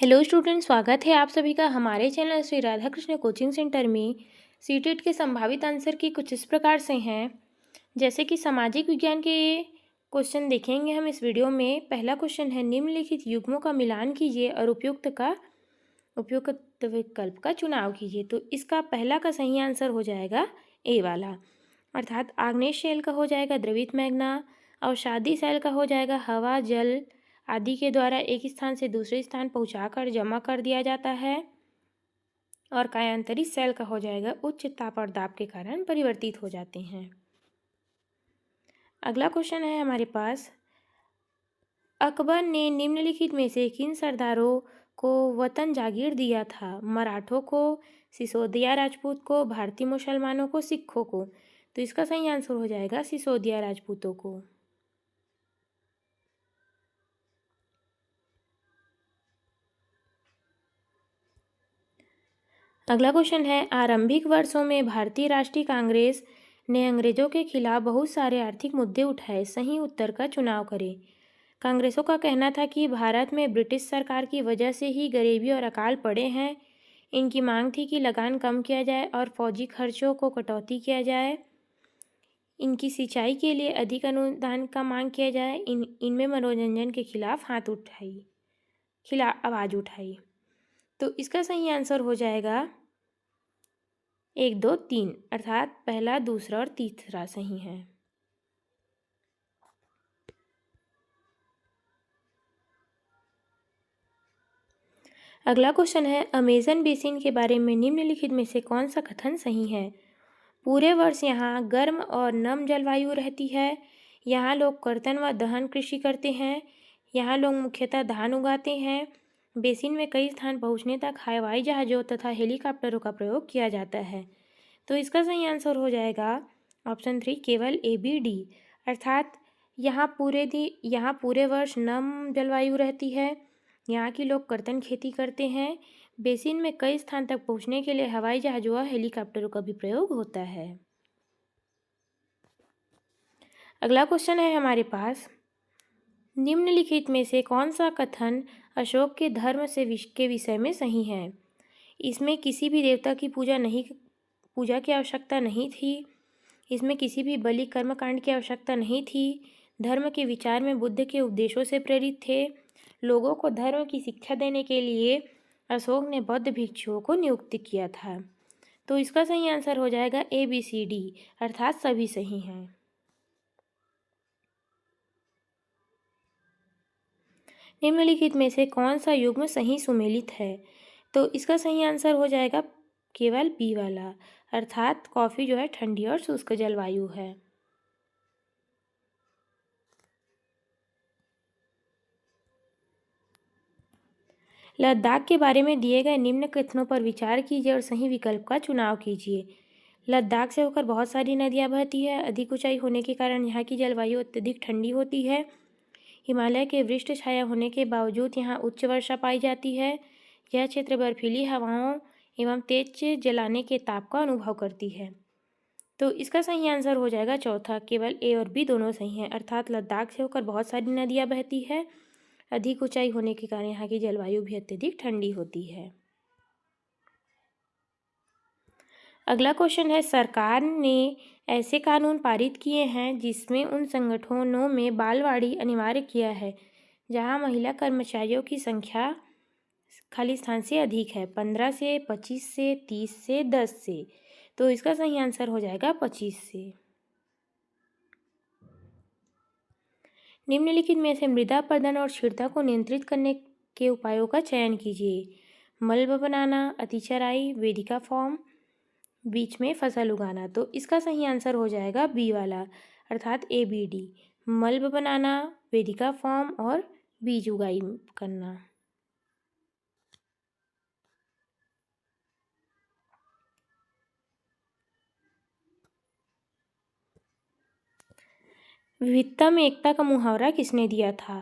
Hello student, स्वागत है आप सभी का हमारे channel Shri Radha Krishna coaching centre में। सीटेट के संभावित आंसर की कुछ इस प्रकार से हैं, जैसे कि सामाजिक विज्ञान के क्वेश्चन देखेंगे हम इस वीडियो में। पहला क्वेश्चन है, निम्नलिखित युग्मों का मिलान कीजिए और उपयुक्त विकल्प का चुनाव कीजिए। तो इसका पहला का सही आंसर हो जाएगा ए वाला, अर्थात आग्नेय शैल का हो जाएगा द्रवित मैग्ना, अवसादी शैल का हो जाएगा हवा जल आदि के द्वारा एक स्थान से दूसरे स्थान पहुंचाकर जमा कर दिया जाता है, और कायांतरित शैल का हो जाएगा उच्च ताप और दाब के कारण परिवर्तित हो जाते हैं। अगला क्वेश्चन है हमारे पास, अकबर ने निम्नलिखित में से किन सरदारों को वतन जागीर दिया था? मराठों को, सिसोदिया राजपूत को, भारतीय मुसलमानों को, सिखों को। तो इसका सही आंसर हो जाएगा सिसोदिया राजपूतों को। अगला क्वेश्चन है, आरंभिक वर्षों में भारतीय राष्ट्रीय कांग्रेस ने अंग्रेजों के खिलाफ बहुत सारे आर्थिक मुद्दे उठाए। सही उत्तर का चुनाव करें। कांग्रेसों का कहना था कि भारत में ब्रिटिश सरकार की वजह से ही गरीबी और अकाल पड़े हैं। इनकी मांग थी कि लगान कम किया जाए और फौजी खर्चों को कटौती किया जाए। इनकी सिंचाई के लिए अधिक अनुदान का मांग किया जाए। इनमें मनोरंजन के खिलाफ आवाज़ उठाई। तो इसका सही आंसर हो जाएगा 1, 2, 3, अर्थात पहला, दूसरा और तीसरा सही है। अगला क्वेश्चन है, अमेजन बेसिन के बारे में निम्नलिखित में से कौन सा कथन सही है? पूरे वर्ष यहाँ गर्म और नम जलवायु रहती है। यहाँ लोग कर्तन व दहन कृषि करते हैं। यहाँ लोग मुख्यतः धान उगाते हैं। बेसिन में कई स्थान पहुँचने तक हवाई जहाज़ों तथा हेलीकॉप्टरों का प्रयोग किया जाता है। तो इसका सही आंसर हो जाएगा ऑप्शन 3, केवल ABD, अर्थात यहाँ पूरे वर्ष नम जलवायु रहती है। यहाँ के लोग कर्तन खेती करते हैं। बेसिन में कई स्थान तक पहुँचने के लिए हवाई जहाज़ों व हेलीकॉप्टरों का भी प्रयोग होता है। अगला क्वेश्चन है हमारे पास, निम्नलिखित में से कौन सा कथन अशोक के धर्म के विषय में सही है? इसमें किसी भी देवता की पूजा की आवश्यकता नहीं थी। इसमें किसी भी बलि कर्मकांड की आवश्यकता नहीं थी। धर्म के विचार में बुद्ध के उपदेशों से प्रेरित थे। लोगों को धर्म की शिक्षा देने के लिए अशोक ने बौद्ध भिक्षुओं को नियुक्त किया था। तो इसका सही आंसर हो जाएगा ABCD, अर्थात सभी सही हैं। निम्नलिखित में से कौन सा युग्म सही सुमेलित है? तो इसका सही आंसर हो जाएगा केवल B वाला, अर्थात कॉफ़ी जो है ठंडी और शुष्क जलवायु है। लद्दाख के बारे में दिए गए निम्न कथनों पर विचार कीजिए और सही विकल्प का चुनाव कीजिए। लद्दाख से होकर बहुत सारी नदियाँ बहती है। अधिक ऊंचाई होने के कारण यहाँ की जलवायु अत्यधिक ठंडी होती है। हिमालय के वृक्ष छाया होने के बावजूद यहाँ उच्च वर्षा पाई जाती है। यह क्षेत्र बर्फीली हवाओं एवं तेज जलाने के ताप का अनुभव करती है। तो इसका सही आंसर हो जाएगा चौथा, केवल A और B दोनों सही हैं, अर्थात लद्दाख से होकर बहुत सारी नदियाँ बहती है। अधिक ऊंचाई होने के कारण यहाँ की जलवायु भी अत्यधिक ठंडी होती है। अगला क्वेश्चन है, सरकार ने ऐसे कानून पारित किए हैं जिसमें उन संगठनों में बालवाड़ी अनिवार्य किया है जहां महिला कर्मचारियों की संख्या खाली स्थान से अधिक है। 15 से, 25 से, 30 से, 10 से। तो इसका सही आंसर हो जाएगा 25 से। निम्नलिखित में से मृदा अपरदन और क्षीणता को नियंत्रित करने के उपायों का चयन कीजिए। मलबा बनाना, अतिचराई, वेदिका फॉर्म, बीच में फसल उगाना। तो इसका सही आंसर हो जाएगा B वाला, अर्थात ABD, मल्ब बनाना, वेदिका फॉर्म और बीज उगाई करना। विविधता में एकता का मुहावरा किसने दिया था?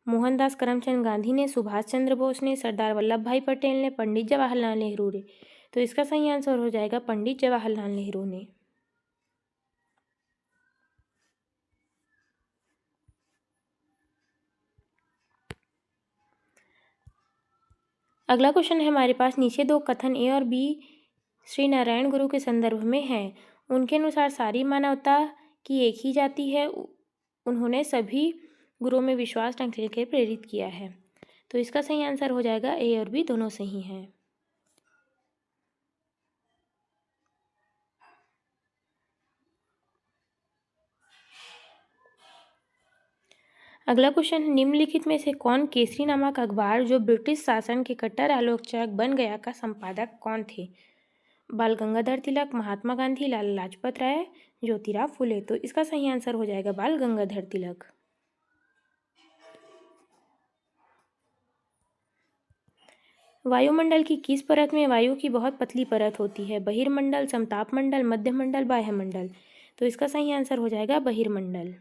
मोहनदास करमचंद गांधी ने, सुभाष चंद्र बोस ने, सरदार वल्लभ भाई पटेल ने, पंडित जवाहरलाल नेहरू ने। तो इसका सही आंसर हो जाएगा पंडित जवाहरलाल नेहरू ने। अगला क्वेश्चन है हमारे पास, नीचे दो कथन ए और बी श्री नारायण गुरु के संदर्भ में हैं। उनके अनुसार सारी मानवता की एक ही जाति है। उन्होंने सभी गुरुओं में विश्वास रखने के लिए प्रेरित किया है। तो इसका सही आंसर हो जाएगा ए और बी दोनों सही हैं। अगला क्वेश्चन, निम्नलिखित में से कौन केसरी नामक अखबार जो ब्रिटिश शासन के कट्टर आलोचक बन गया का संपादक कौन थे? बाल गंगाधर तिलक, महात्मा गांधी, लाला लाजपत राय, ज्योतिराव फुले। तो इसका सही आंसर हो जाएगा बाल गंगाधर तिलक। वायुमंडल की किस परत में वायु की बहुत पतली परत होती है? बहिर्मंडल, समताप मंडल, मध्यमंडल, बाह्यमंडल। तो इसका सही आंसर हो जाएगा बहिर्मंडल।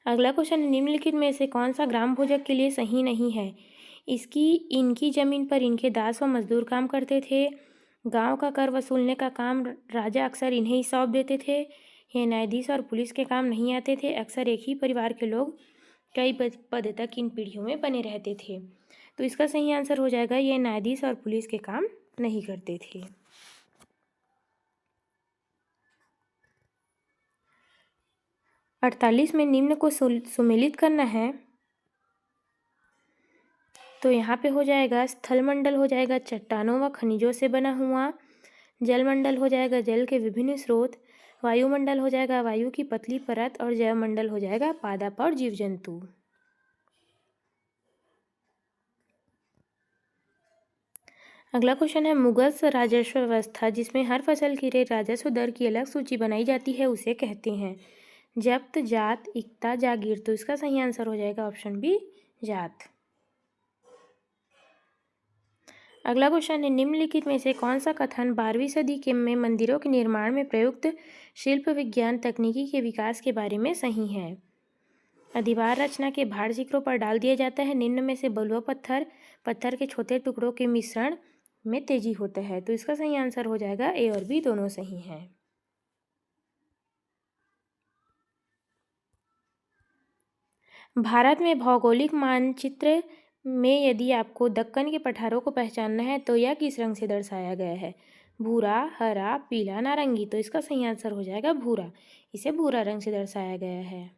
अगला क्वेश्चन, निम्नलिखित में से कौन सा ग्राम भोजक के लिए सही नहीं है? इनकी जमीन पर इनके दास व मजदूर काम करते थे। गांव का कर वसूलने का काम राजा अक्सर इन्हें ही सौंप देते थे। ये न्यायाधीश और पुलिस के काम नहीं आते थे। अक्सर एक ही परिवार के लोग कई पद तक इन पीढ़ियों में बने रहते थे। तो इसका सही आंसर हो जाएगा ये न्यायाधीश और पुलिस के काम नहीं करते थे। 48 में निम्न को सुमेलित करना है। तो यहाँ पे हो जाएगा, स्थलमंडल हो जाएगा चट्टानों व खनिजों से बना हुआ, जलमंडल हो जाएगा जल के विभिन्न स्रोत, वायुमंडल हो जाएगा वायु की पतली परत, और जैवमंडल हो जाएगा पादप और जीव जंतु। अगला क्वेश्चन है, मुगल राजस्व व्यवस्था जिसमें हर फसल के लिए राजस्व दर की अलग सूची बनाई जाती है उसे कहते हैं? जब्त, जात, इक्ता, जागीर। तो इसका सही आंसर हो जाएगा ऑप्शन बी, जात। अगला क्वेश्चन है, निम्नलिखित में से कौन सा कथन 12वीं सदी के में मंदिरों के निर्माण में प्रयुक्त शिल्प विज्ञान तकनीकी के विकास के बारे में सही है? अधिभार रचना के भार शिखरों पर डाल दिया जाता है। निम्न में से बलुआ पत्थर के छोटे टुकड़ों के मिश्रण में तेजी होता है। तो इसका सही आंसर हो जाएगा ए और बी दोनों सही हैं। भारत में भौगोलिक मानचित्र में यदि आपको दक्कन के पठारों को पहचानना है तो यह किस रंग से दर्शाया गया है? भूरा, हरा, पीला, नारंगी। तो इसका सही आंसर हो जाएगा भूरा। इसे भूरा रंग से दर्शाया गया है।